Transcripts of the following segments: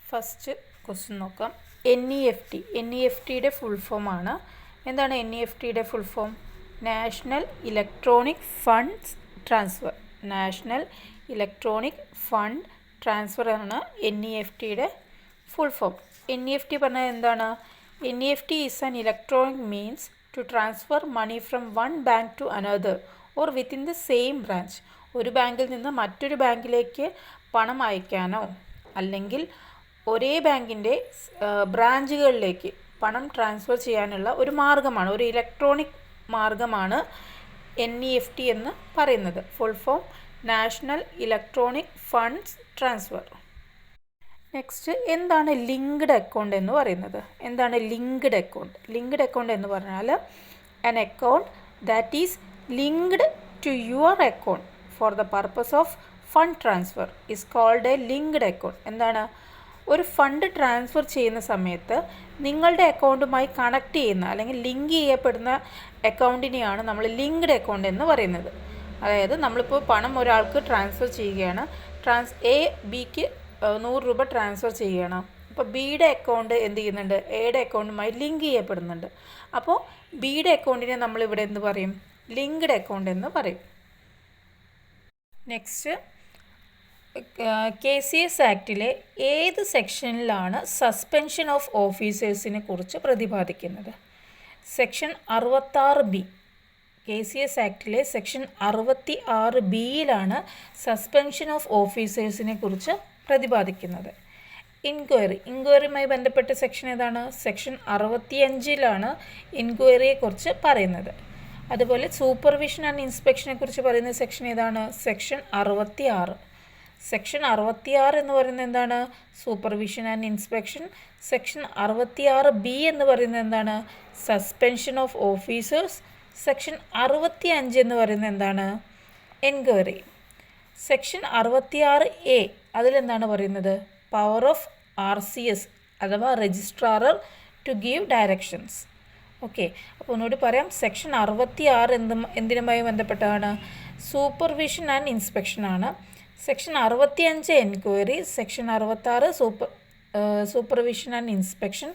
First question നോക്കാം. N E F ടിയുടെ full form ആണ്. എന്താണ് എൻ ഇ എഫ് ടിയുടെ full form? National electronic funds transfer. National electronic fund transfer ആണ് N E F ടിയുടെ full form. N E F T പറഞ്ഞാൽ എന്താണ്? N E F T is an electronic means to transfer money from one bank to another or within the same branch. ഒരു ബാങ്കിൽ നിന്ന് മറ്റൊരു ബാങ്കിലേക്ക് പണം അയക്കാനോ അല്ലെങ്കിൽ ഒരേ ബാങ്കിൻ്റെ ബ്രാഞ്ചുകളിലേക്ക് പണം ട്രാൻസ്ഫർ ചെയ്യാനുള്ള ഒരു മാർഗ്ഗമാണ്, ഒരു ഇലക്ട്രോണിക് മാർഗ്ഗമാണ് എൻ ഇ എഫ് ടി എന്ന് പറയുന്നത്. Full form national electronic funds transfer. Next, എന്താണ് ലിങ്ക്ഡ് അക്കൗണ്ട് എന്ന് പറയുന്നത്? എന്താണ് ലിങ്ക്ഡ് അക്കൗണ്ട്? ലിങ്ക്ഡ് അക്കൗണ്ട് എന്ന് പറഞ്ഞാൽ an account that is linked to your account for the purpose of fund transfer is called a linked account. എന്താണ്? ഒരു fund transfer ചെയ്യുന്ന സമയത്ത് നിങ്ങളുടെ അക്കൗണ്ടുമായി കണക്ട് ചെയ്യുന്ന അല്ലെങ്കിൽ ലിങ്ക് ചെയ്യപ്പെടുന്ന അക്കൗണ്ടിനെയാണ് നമ്മൾ ലിങ്ക്ഡ് അക്കൗണ്ട് എന്ന് പറയുന്നത്. അതായത് നമ്മളിപ്പോൾ പണം ഒരാൾക്ക് ട്രാൻസ്ഫർ ചെയ്യുകയാണ്. എ ബിക്ക് 100 രൂപ ട്രാൻസ്ഫർ ചെയ്യുകയാണ്. അപ്പോൾ ബിയുടെ അക്കൗണ്ട് എന്ത് ചെയ്യുന്നുണ്ട്? എയുടെ അക്കൗണ്ടുമായി ലിങ്ക് ചെയ്യപ്പെടുന്നുണ്ട്. അപ്പോൾ ബിയുടെ അക്കൗണ്ടിനെ നമ്മളിവിടെ എന്ത് പറയും? ലിങ്ക്ഡ് അക്കൗണ്ട് എന്ന് പറയും. നെക്സ്റ്റ്, KCS ആക്ടിലെ ഏത് സെക്ഷനിലാണ് സസ്പെൻഷൻ ഓഫ് ഓഫീസേഴ്സിനെ കുറിച്ച് പ്രതിപാദിക്കുന്നത്? Section 66B. KCS ആക്ടിലെ സെക്ഷൻ 66Bയിലാണ് സസ്പെൻഷൻ ഓഫ് ഓഫീസേഴ്സിനെ കുറിച്ച് പ്രതിപാദിക്കുന്നത്. ഇൻക്വയറിയുമായി ബന്ധപ്പെട്ട സെക്ഷൻ ഏതാണ്? സെക്ഷൻ 65ലാണ് ഇൻക്വയറിയെക്കുറിച്ച് പറയുന്നത്. അതുപോലെ സൂപ്പർവിഷൻ ആൻഡ് ഇൻസ്പെക്ഷനെ കുറിച്ച് പറയുന്ന സെക്ഷൻ ഏതാണ്? സെക്ഷൻ 66. സെക്ഷൻ 66 എന്ന് പറയുന്നത് എന്താണ്? Supervision and inspection. Section 66B എന്ന് പറയുന്നത് എന്താണ്? Suspension of officers. സെക്ഷൻ 65 എന്ന് പറയുന്നത് എന്താണ്? എൻക്വയറി. സെക്ഷൻ 66A അതിലെന്താണ് പറയുന്നത്? പവർ ഓഫ് RCS അഥവാ registrar to give directions. Okay, അപ്പോൾ ഒന്നുകൂടി പറയാം. സെക്ഷൻ 66 എന്തിനുമായി ബന്ധപ്പെട്ടാണ്? സൂപ്പർവിഷൻ ആൻഡ് ഇൻസ്പെക്ഷൻ ആണ്. Section 65 enquiry. Section 66 supervision and inspection.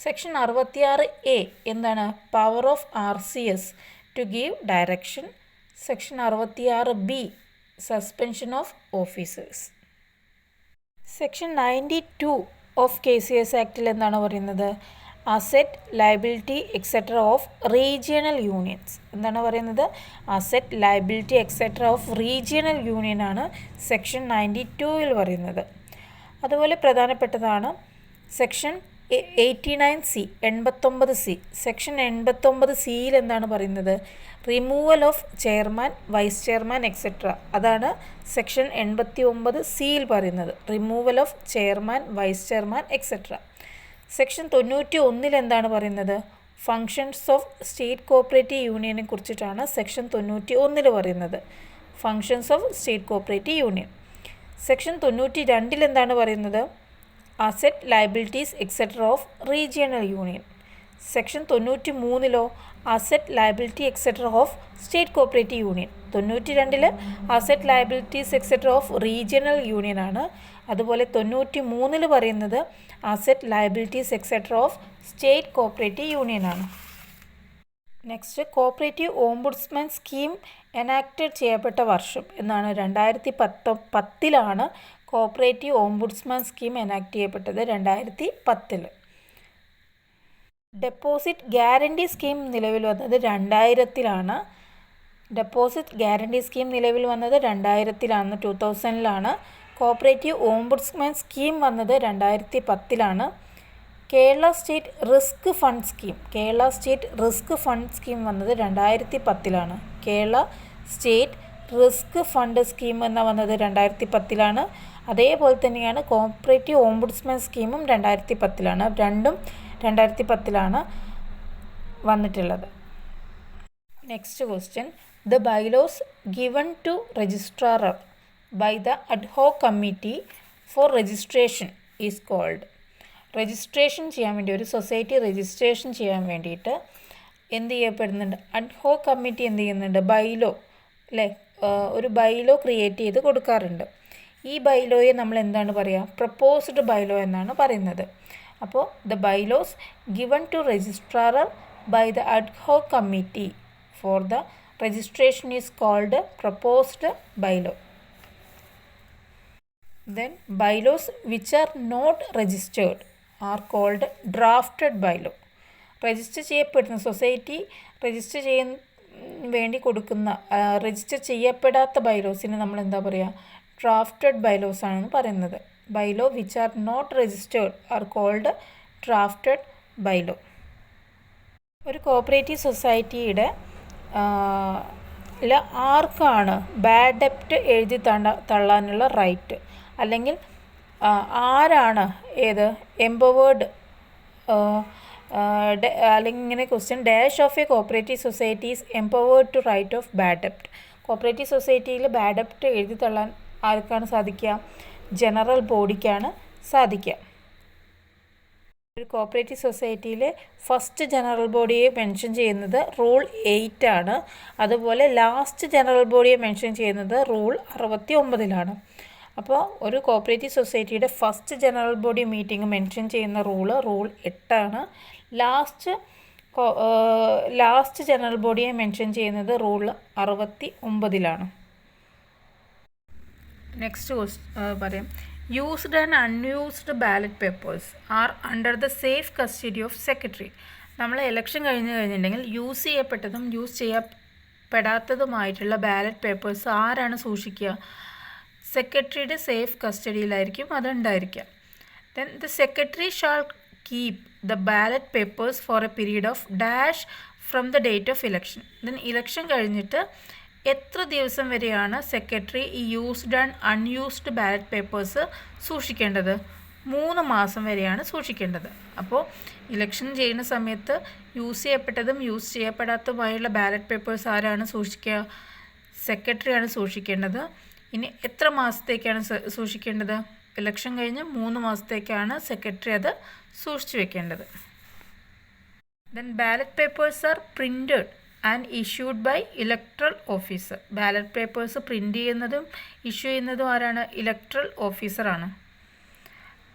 Section 66A എന്താണ്? Power of RCS to give direction. Section 66B suspension of officers. Section 92 of KCS ആക്ടിൽ എന്താണ് പറയുന്നത്? Asset, liability etcetera of regional unions. എന്താണ് പറയുന്നത്? Asset, liability etcetera of regional union ആണ് section 92ൽ പറയുന്നത്. അതുപോലെ പ്രധാനപ്പെട്ടതാണ് സെക്ഷൻ 89C 89C. സെക്ഷൻ 89Cയിൽ എന്താണ് പറയുന്നത്? Removal of chairman, vice chairman etcetera. അതാണ് സെക്ഷൻ 89Cയിൽ പറയുന്നത്. Removal of chairman, vice chairman etcetera. Section 91 എന്താണ് പറയുന്നത്? ഫങ്ഷൻസ് ഓഫ് സ്റ്റേറ്റ് കോഓപ്പറേറ്റീവ് യൂണിയനെ കുറിച്ചിട്ടാണ് സെക്ഷൻ 91 പറയുന്നത്. Functions of state cooperative union. Section 92 എന്താണ് പറയുന്നത്? Asset, liabilities etcetera of regional union. Section 93 asset, liability etcetera of state cooperative union. 92 asset, liabilities etcetera of regional union ആണ്. അതുപോലെ 93 പറയുന്നത് asset, liabilities etcetera of state cooperative union ആണ്. Next, cooperative ombudsman scheme enacted ചെയ്യപ്പെട്ട വർഷം എന്നാണ്? 2010ലാണ് cooperative ombudsman scheme enact ചെയ്യപ്പെട്ടത്. 2010. Deposit guarantee scheme നിലവിൽ വന്നത് 2000ലാണ്. ഡെപ്പോസിറ്റ് ഗ്യാരണ്ടി സ്കീം നിലവിൽ വന്നത് 2000ലാണ്, 2000ലാണ്. കോഓപ്പറേറ്റീവ് ഓംബുഡ്സ്മാൻ സ്കീം വന്നത് 2010ലാണ്. Kerala state risk fund scheme, Kerala state risk fund scheme വന്നത് 2010ലാണ്. Kerala state risk fund scheme എന്ന വന്നത് 2010ലാണ്. അതേപോലെ തന്നെയാണ് കോഓപ്പറേറ്റീവ് ഓംബുഡ്സ്മാൻ സ്കീമും 2010ലാണ്. രണ്ടും 2010ലാണ് വന്നിട്ടുള്ളത്. Next question, the bylaws given to registrar by the ad hoc committee for registration is called. Registration ചെയ്യാൻ വേണ്ടി, ഒരു സൊസൈറ്റി രജിസ്ട്രേഷൻ ചെയ്യാൻ വേണ്ടിയിട്ട് എന്ത് ചെയ്യപ്പെടുന്നുണ്ട്? അഡ്ഹോക് കമ്മിറ്റി എന്ത് ചെയ്യുന്നുണ്ട്? ബൈലോ, അല്ലേ, ഒരു ബൈലോ ക്രിയേറ്റ് ചെയ്ത് കൊടുക്കാറുണ്ട്. ഈ ബൈലോയെ നമ്മൾ എന്താണ് പറയുക? പ്രപ്പോസ്ഡ് ബൈലോ എന്നാണ് പറയുന്നത്. അപ്പോൾ the bylaws given to registrar by the ad hoc committee for the registration is called proposed bylaw. Then bylaws which are not registered are called drafted bylaw. Register ചെയ്യപ്പെടുന്ന സൊസൈറ്റി രജിസ്റ്റർ ചെയ്യാൻ വേണ്ടി കൊടുക്കുന്ന register ചെയ്യപ്പെടാത്ത ബൈലോസിന് നമ്മൾ എന്താ പറയുക? Drafted bylaws ആണെന്ന് പറയുന്നത്. Bylaw which are not registered are called drafted bylaw. ഒരു കോപ്പറേറ്റീവ് സൊസൈറ്റിയുടെ ആർക്കാണ് ബാഡ് ഡെപ്റ്റ് എഴുതി തള്ളാനുള്ള റൈറ്റ്? അല്ലെങ്കിൽ ആരാണ് എംപവേർഡ് അല്ലെങ്കിൽ ഇങ്ങനെ question dash of a cooperative society is empowered to write off bad ഡെപ്റ്റ്. കോപ്പറേറ്റീവ് സൊസൈറ്റിയിൽ ബാഡ് ഡെപ്റ്റ് എഴുതി തള്ളാൻ ആർക്കാണ് സാധിക്കുക? ജനറൽ ബോഡിക്കാണ് സാധിക്കുക. ഒരു കോപ്പറേറ്റീവ് സൊസൈറ്റിയിലെ ഫസ്റ്റ് ജനറൽ ബോഡിയെ മെൻഷൻ ചെയ്യുന്നത് റൂൾ 8 ആണ്. അതുപോലെ ലാസ്റ്റ് ജനറൽ ബോഡിയെ മെൻഷൻ ചെയ്യുന്നത് റൂൾ 69. അപ്പോൾ ഒരു കോപ്പറേറ്റീവ് സൊസൈറ്റിയുടെ first general body meeting mention ചെയ്യുന്ന റൂൾ 8 ആണ്. ലാസ്റ്റ് ജനറൽ ബോഡിയെ മെൻഷൻ ചെയ്യുന്നത് റൂൾ 69. നെക്സ്റ്റ് പറയാം. Used and unused ballot papers are under the safe custody of secretary. നമ്മൾ ഇലക്ഷൻ കഴിഞ്ഞിട്ടുണ്ടെങ്കിൽ യൂസ് ചെയ്യപ്പെട്ടതും യൂസ് ചെയ്യപ്പെടാത്തതുമായിട്ടുള്ള ബാലറ്റ് പേപ്പേഴ്സ് ആരാണ് സൂക്ഷിക്കുക? സെക്രട്ടറിയുടെ സേഫ് കസ്റ്റഡിയിലായിരിക്കും അതുണ്ടായിരിക്കുക. Then the secretary shall keep the ballot papers for a period of dash from the date of election. Then election കഴിഞ്ഞിട്ട് എത്ര ദിവസം വരെയാണ് സെക്രട്ടറി ഈ used and unused ballot papers സൂക്ഷിക്കേണ്ടത്? 3 മാസം വരെയാണ് സൂക്ഷിക്കേണ്ടത്. അപ്പോൾ ഇലക്ഷൻ ചെയ്യുന്ന സമയത്ത് യൂസ് ചെയ്യപ്പെട്ടതും യൂസ് ചെയ്യപ്പെടാത്തതുമായുള്ള ബാലറ്റ് പേപ്പേഴ്സ് ആരാണ് സൂക്ഷിക്കുക? സെക്രട്ടറിയാണ് സൂക്ഷിക്കേണ്ടത്. ഇനി എത്ര മാസത്തേക്കാണ് സൂക്ഷിക്കേണ്ടത്? ഇലക്ഷൻ കഴിഞ്ഞ് 3 മാസത്തേക്കാണ് സെക്രട്ടറി അത് സൂക്ഷിച്ചു വെക്കേണ്ടത്. Then ballot papers are printed and issued by electoral officer. Ballot papers print ചെയ്യുന്നതും ഇഷ്യൂ ചെയ്യുന്നതും ആരാണ്? ഇലക്ട്രൽ ഓഫീസറാണ്.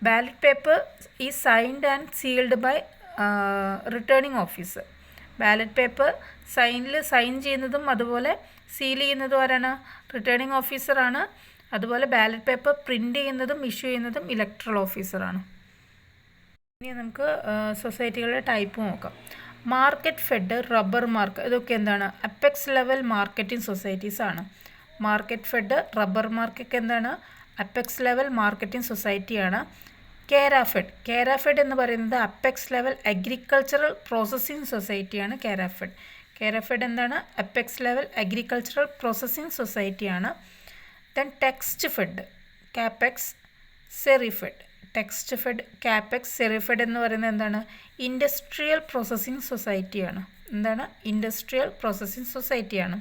ബാലറ്റ് പേപ്പർ ഈ signed and sealed by returning officer. Ballot paper sign ചെയ്യുന്നതും അതുപോലെ സീൽ ചെയ്യുന്നതും ആരാണ്? റിട്ടേണിംഗ് ഓഫീസറാണ്. അതുപോലെ ബാലറ്റ് പേപ്പർ പ്രിൻ്റ് ചെയ്യുന്നതും ഇഷ്യൂ ചെയ്യുന്നതും ഇലക്ട്രൽ ഓഫീസറാണ്. ഇനി നമുക്ക് സൊസൈറ്റികളുടെ ടൈപ്പ് നോക്കാം. മാർക്കറ്റ് ഫെഡ്, റബ്ബർ മാർക്ക്, ഇതൊക്കെ എന്താണ്? അപ്പെക്സ് ലെവൽ മാർക്കറ്റിംഗ് സൊസൈറ്റീസ് ആണ്. മാർക്കറ്റ് ഫെഡ്, റബ്ബർ മാർക്കൊക്കെ എന്താണ്? അപ്പെക്സ് ലെവൽ മാർക്കറ്റിംഗ് സൊസൈറ്റിയാണ്. കേരാഫെഡ് എന്ന് പറയുന്നത് അപ്പെക്സ് ലെവൽ അഗ്രികൾച്ചറൽ പ്രോസസ്സിംഗ് സൊസൈറ്റിയാണ്. കേരാഫെഡ് എന്താണ്? അപ്പെക്സ് ലെവൽ അഗ്രികൾച്ചറൽ പ്രോസസ്സിംഗ് സൊസൈറ്റിയാണ്. Then Texfed, Capex, Serifed. Texfed, Capex, Serifed എന്ന് പറയുന്നത് എന്താണ്? ഇൻഡസ്ട്രിയൽ പ്രോസസ്സിംഗ് സൊസൈറ്റിയാണ്. എന്താണ്? ഇൻഡസ്ട്രിയൽ പ്രോസസ്സിംഗ് സൊസൈറ്റിയാണ്.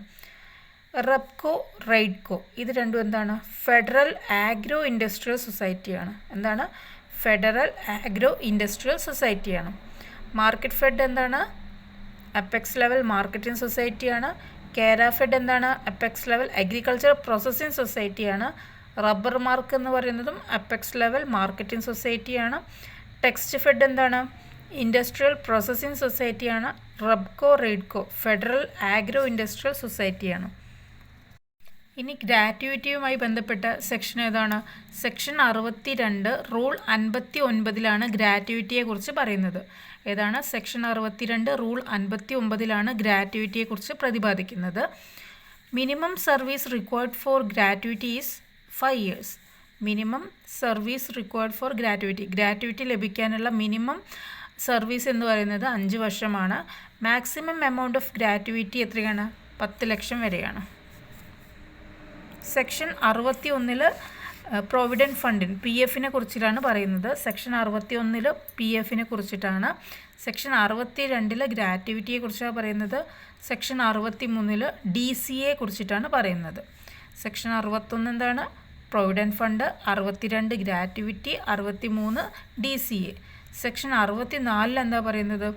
റബ്കോ, റൈഡ്കോ, ഇത് രണ്ടും എന്താണ്? ഫെഡറൽ ആഗ്രോ ഇൻഡസ്ട്രിയൽ സൊസൈറ്റിയാണ്. എന്താണ്? ഫെഡറൽ ആഗ്രോ ഇൻഡസ്ട്രിയൽ സൊസൈറ്റിയാണ്. മാർക്കറ്റ് ഫെഡ് എന്താണ്? അപ്പെക്സ് ലെവൽ മാർക്കറ്റിംഗ് സൊസൈറ്റിയാണ്. കേരാഫെഡ് എന്താണ്? അപ്പെക്സ് ലെവൽ അഗ്രികൾച്ചർ പ്രോസസ്സിംഗ് സൊസൈറ്റിയാണ്. റബ്ബർ മാർക്ക് എന്ന് പറയുന്നതും അപ്പെക്സ് ലെവൽ മാർക്കറ്റിംഗ് സൊസൈറ്റിയാണ്. ടെക്സ്റ്റ് ഫെഡ് എന്താണ്? ഇൻഡസ്ട്രിയൽ പ്രോസസ്സിംഗ് സൊസൈറ്റിയാണ്. Rubco, Raidco federal agro industrial സൊസൈറ്റിയാണ്. ഇനി ഗ്രാറ്റുവിറ്റിയുമായി ബന്ധപ്പെട്ട സെക്ഷൻ ഏതാണ്? സെക്ഷൻ 62 റൂൾ 59 ഗ്രാറ്റുവിറ്റിയെക്കുറിച്ച് പറയുന്നത്. ഏതാണ്? സെക്ഷൻ 62 റൂൾ 59 ഗ്രാറ്റുവിറ്റിയെക്കുറിച്ച് പ്രതിപാദിക്കുന്നത്. Minimum service required for gratuity is 5 years. Minimum service required for gratuity ലഭിക്കാനുള്ള മിനിമം സർവീസ് എന്ന് പറയുന്നത് 5 വർഷമാണ്. മാക്സിമം എമൗണ്ട് ഓഫ് ഗ്രാറ്റുവിറ്റി എത്രയാണ്? 10 ലക്ഷം വരെയാണ്. സെക്ഷൻ 61 പ്രൊവിഡൻറ്റ് ഫണ്ടിന് PF കുറിച്ചിട്ടാണ് പറയുന്നത്. സെക്ഷൻ 61 PF കുറിച്ചിട്ടാണ്. സെക്ഷൻ 62 ഗ്രാറ്റുവിറ്റിയെ കുറിച്ചാണ് പറയുന്നത്. സെക്ഷൻ 63 DCA കുറിച്ചിട്ടാണ് പറയുന്നത്. സെക്ഷൻ 61 എന്താണ്? Provident fund, 62 gratuity, 63 DCA. Section 64 എന്താ പറയുന്നത്?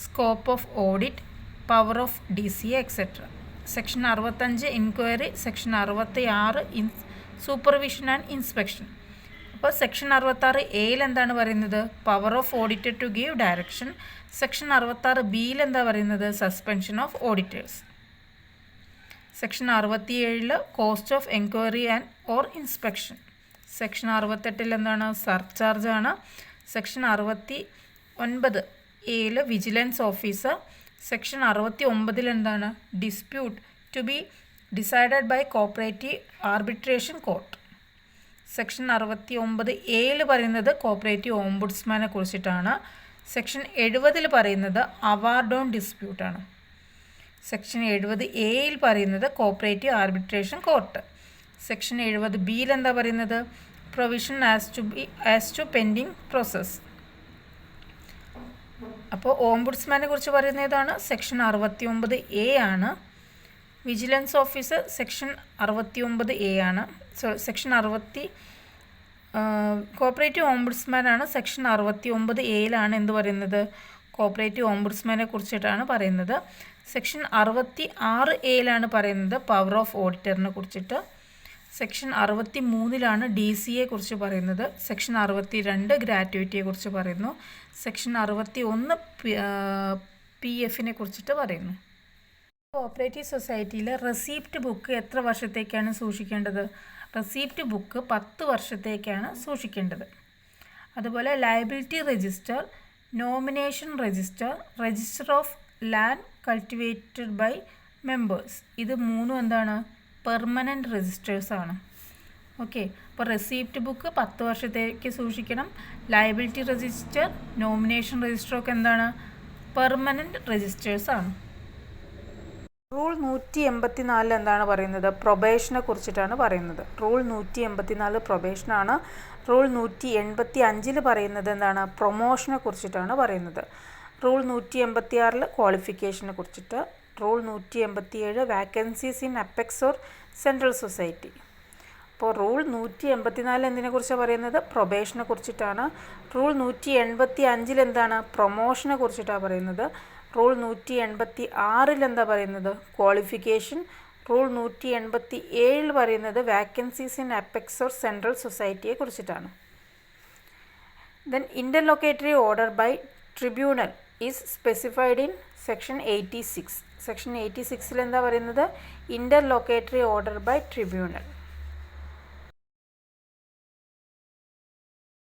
Scope of audit, power of DCA etcetera. Section 65 inquiry, section 66 supervision and inspection. അപ്പോൾ സെക്ഷൻ 66 എയിൽ എന്താണ് പറയുന്നത്? Power of auditor to give direction. Section 66 ബിയിൽ എന്താ പറയുന്നത്? Suspension of auditors. Section 67 cost of enquiry and or inspection. Section 68 എന്താണ്? Surcharge ആണ്. Section 69 എയിൽ വിജിലൻസ് ഓഫീസർ. സെക്ഷൻ 69 എന്താണ്? Dispute to be decided by cooperative arbitration court. Section 69 എയിൽ പറയുന്നത് cooperative ഓംബുഡ്സ്മാനെ കുറിച്ചിട്ടാണ്. സെക്ഷൻ 70 പറയുന്നത് അവാർഡ് ഓൺ ഡിസ്പ്യൂട്ടാണ്. സെക്ഷൻ 70 എയിൽ പറയുന്നത് കോപ്പറേറ്റീവ് ആർബിട്രേഷൻ കോർട്ട്. സെക്ഷൻ 70 ബിയിൽ എന്താ പറയുന്നത്? Provision as to pending process. അപ്പോൾ ഓംബുഡ്സ്മാനെ കുറിച്ച് പറയുന്നതാണ് സെക്ഷൻ 69 എ ആണ്. വിജിലൻസ് ഓഫീസർ സെക്ഷൻ 69 എ ആണ്. സെക്ഷൻ 60 കോപ്പറേറ്റീവ് ഓംബുഡ്സ്മാൻ ആണ്. സെക്ഷൻ 69 എയിലാണ് എന്ത് പറയുന്നത്? കോപ്പറേറ്റീവ് ഓംബുഡ്സ്മാനെ കുറിച്ചിട്ടാണ് പറയുന്നത്. സെക്ഷൻ 66 എയിലാണ് പറയുന്നത് പവർ ഓഫ് ഓഡിറ്ററിനെ കുറിച്ചിട്ട്. സെക്ഷൻ 63 ഡി സി എ കുറിച്ച് പറയുന്നത്. സെക്ഷൻ 62 ഗ്രാറ്റുവിറ്റിയെ കുറിച്ച് പറയുന്നു. സെക്ഷൻ 61 പി എഫിനെ കുറിച്ചിട്ട് പറയുന്നു. കോപ്പറേറ്റീവ് സൊസൈറ്റിയിൽ റെസിപ്റ്റ് ബുക്ക് എത്ര വർഷത്തേക്കാണ് സൂക്ഷിക്കേണ്ടത്? റെസിപ്റ്റ് ബുക്ക് 10 വർഷത്തേക്കാണ് സൂക്ഷിക്കേണ്ടത്. അതുപോലെ liability register, nomination register, register of land cultivated by members, ഇത് മൂന്നും എന്താണ്? പെർമനൻറ്റ് രജിസ്റ്റേഴ്സാണ്. ഓക്കെ, അപ്പോൾ റെസിപ്റ്റ് ബുക്ക് 10 വർഷത്തേക്ക് സൂക്ഷിക്കണം. ലയബിലിറ്റി രജിസ്റ്റർ, നോമിനേഷൻ രജിസ്റ്ററൊക്കെ എന്താണ്? പെർമനൻറ്റ് രജിസ്റ്റേഴ്സാണ്. റൂൾ 184 എന്താണ് പറയുന്നത്? പ്രൊബേഷനെ കുറിച്ചിട്ടാണ് പറയുന്നത്. റൂൾ 184 പ്രൊബേഷനാണ്. റൂൾ 185 പറയുന്നത് എന്താണ്? പ്രൊമോഷനെ കുറിച്ചിട്ടാണ് പറയുന്നത്. റൂൾ 186 ക്വാളിഫിക്കേഷനെ കുറിച്ചിട്ട്. Rule 187 vacancies in apex or central society. അപ്പോൾ റൂൾ 184 എന്തിനെ കുറിച്ചാണ് പറയുന്നത്? പ്രൊബേഷനെ കുറിച്ചിട്ടാണ്. റൂൾ 185 എന്താണ്? പ്രൊമോഷനെ കുറിച്ചിട്ടാണ് പറയുന്നത്. റൂൾ 186 എന്താ പറയുന്നത്? ക്വാളിഫിക്കേഷൻ. റൂൾ 187 പറയുന്നത് vacancies in apex or central സൊസൈറ്റിയെ കുറിച്ചിട്ടാണ്. Then interlocutory order by tribunal is specified in section 86. Section 86 എന്താ പറയുന്നത്? Interlocutory order by tribunal.